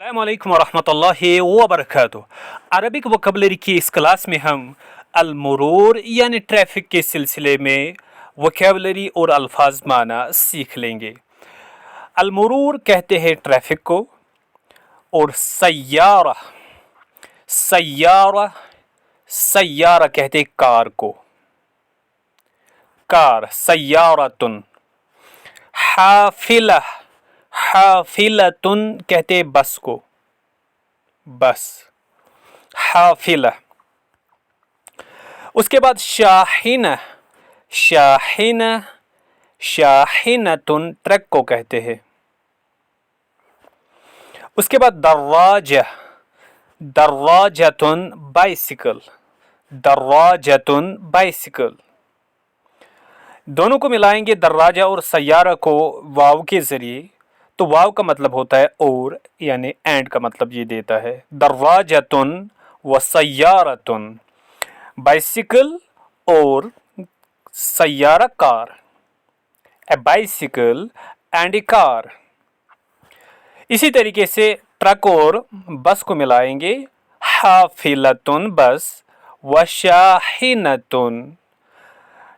अस्सलाम वालेकुम वरहमतुल्लाहि वबरकातुह। अरबिक वोकैबुलरी की इस क्लास में हम अलमुरूर यानी ट्रैफिक के सिलसिले में वोकैबुलरी और अल्फाज माना सीख लेंगे। अलमुरूर कहते हैं ट्रैफिक को, और सय्यारा सय्यारा सय्यारा कहते हैं कार को। कार सय्यारतुन। हाफिला हाफिलतुन कहते हैं बस को, बस हाफिला। उसके बाद शाहिना शाहिना शाहिनतुन ट्रक को कहते हैं। उसके बाद दर्राजा दर्राजतुन बाइसिकल, दर्राजतुन बाइसिकल। दोनों को मिलाएंगे दर्राजा और सय्यारा को वाव के जरिए, तो वाव का मतलब होता है और, यानी एंड का मतलब ये देता है। दर्राजतुन व सय्यारतुन, बाइसिकल और Saiyaara car, A bicycle and A car. इसी तरीके से ट्रक और बस को मिलाएंगे, हाफिलतुन बस व शाहिनतुन,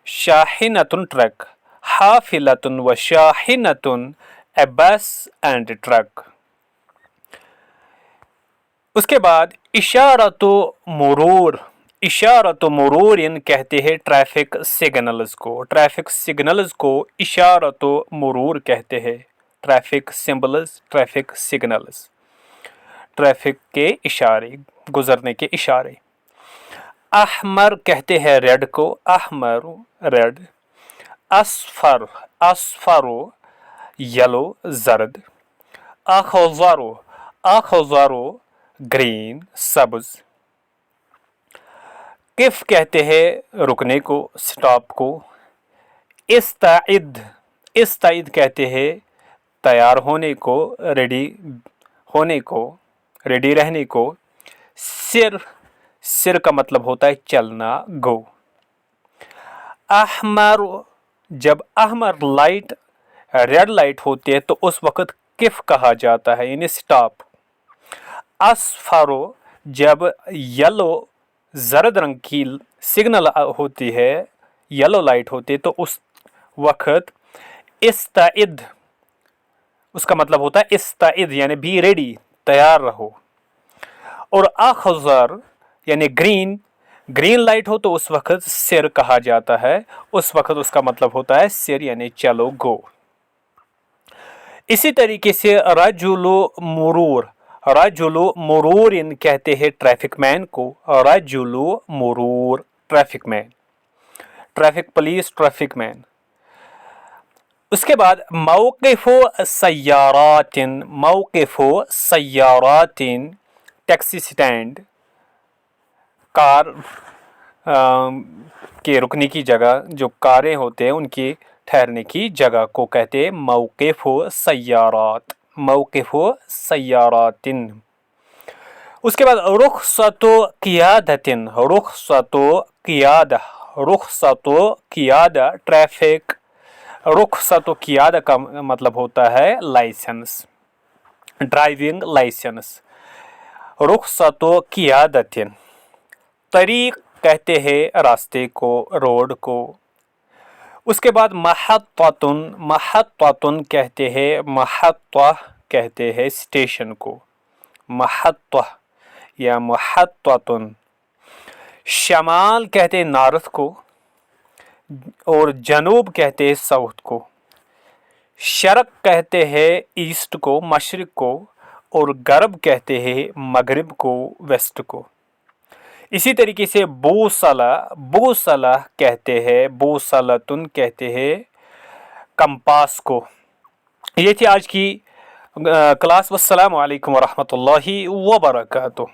शाहिनतुन ट्रक, हाफिलतुन व शाहिनतुन ए बस एंड ट्रक। उसके बाद इशारतो मुरूर, इशारतो मुरूरिन कहते हैं ट्रैफिक सिग्नल्स को। ट्रैफिक सिग्नल्स को इशारतो मुरूर कहते हैं। Traffic symbols, traffic signals, traffic के इशारे, गुजरने के इशारे। अहमर कहते हैं रेड को, अहमर रेड। असफर असफरो येलो जर्द। अखज़रो अखज़रो ग्रीन सब्ज। किफ कहते हैं रुकने को, स्टॉप को। इस्ताइद इस्ताइद कहते हैं तैयार होने को, रेडी होने को, रेडी रहने को। सिर सिर का मतलब होता है चलना, गो। अहमर, जब अहमर लाइट रेड लाइट होती है तो उस वक्त किफ कहा जाता है, यानी स्टॉप। असफरो, जब येलो जर्द रंग की सिग्नल होती है, येलो लाइट होती है, तो उस वक्त इस्ताइद, उसका मतलब होता है इस्ताइद यानी बी रेडी, तैयार रहो। और अखज़र यानी ग्रीन, ग्रीन लाइट हो तो उस वक्त सिर कहा जाता है, उस वक्त उसका मतलब होता है सिर यानी चलो, गो। इसी तरीके से रजुलु मुरूर, रजुलु मुरूरिन कहते हैं ट्रैफिक मैन को, रजुलु मुरूर traffic man, traffic police, traffic man. उसके बाद मौक़िफ़ु सय्यारातिन, मौक़िफ़ु सय्यारातिन टैक्सी स्टैंड, कार के रुकने की जगह, जो कारें होते हैं उनकी ठहरने की जगह को कहते हैं मौक़िफ़ु सय्यारात, मौक़िफ़ु सय्यारातिन। उसके बाद रुख़सतु क़ियादतिन, रुख़सतु क़ियादा, रुख़सतु क़ियादा ट्रैफिक, रुख़सतु क़ियादा का मतलब होता है लाइसेंस, ड्राइविंग लाइसेंस। रुख़सतु क़ियादतिन। तरीक़ कहते हैं रास्ते को, रोड को। उसके बाद महत्ततुन, महत्ततुन कहते हैं, महत्ता कहते हैं स्टेशन को, महत्ता या महत्ततुन। शमाल कहते हैं नॉर्थ को, और जनूब कहते हैं साउथ को। शर्क कहते हैं ईस्ट को, मशरिक को, और गरब कहते हैं मगरिब को, वेस्ट को। इसी तरीके से बूसला, बूसला कहते हैं, बूसलतुन कहते हैं कंपास को। ये थी आज की क्लास। वस्सलामु अलैकुम वरहमतुल्लाहि वबरकातुह।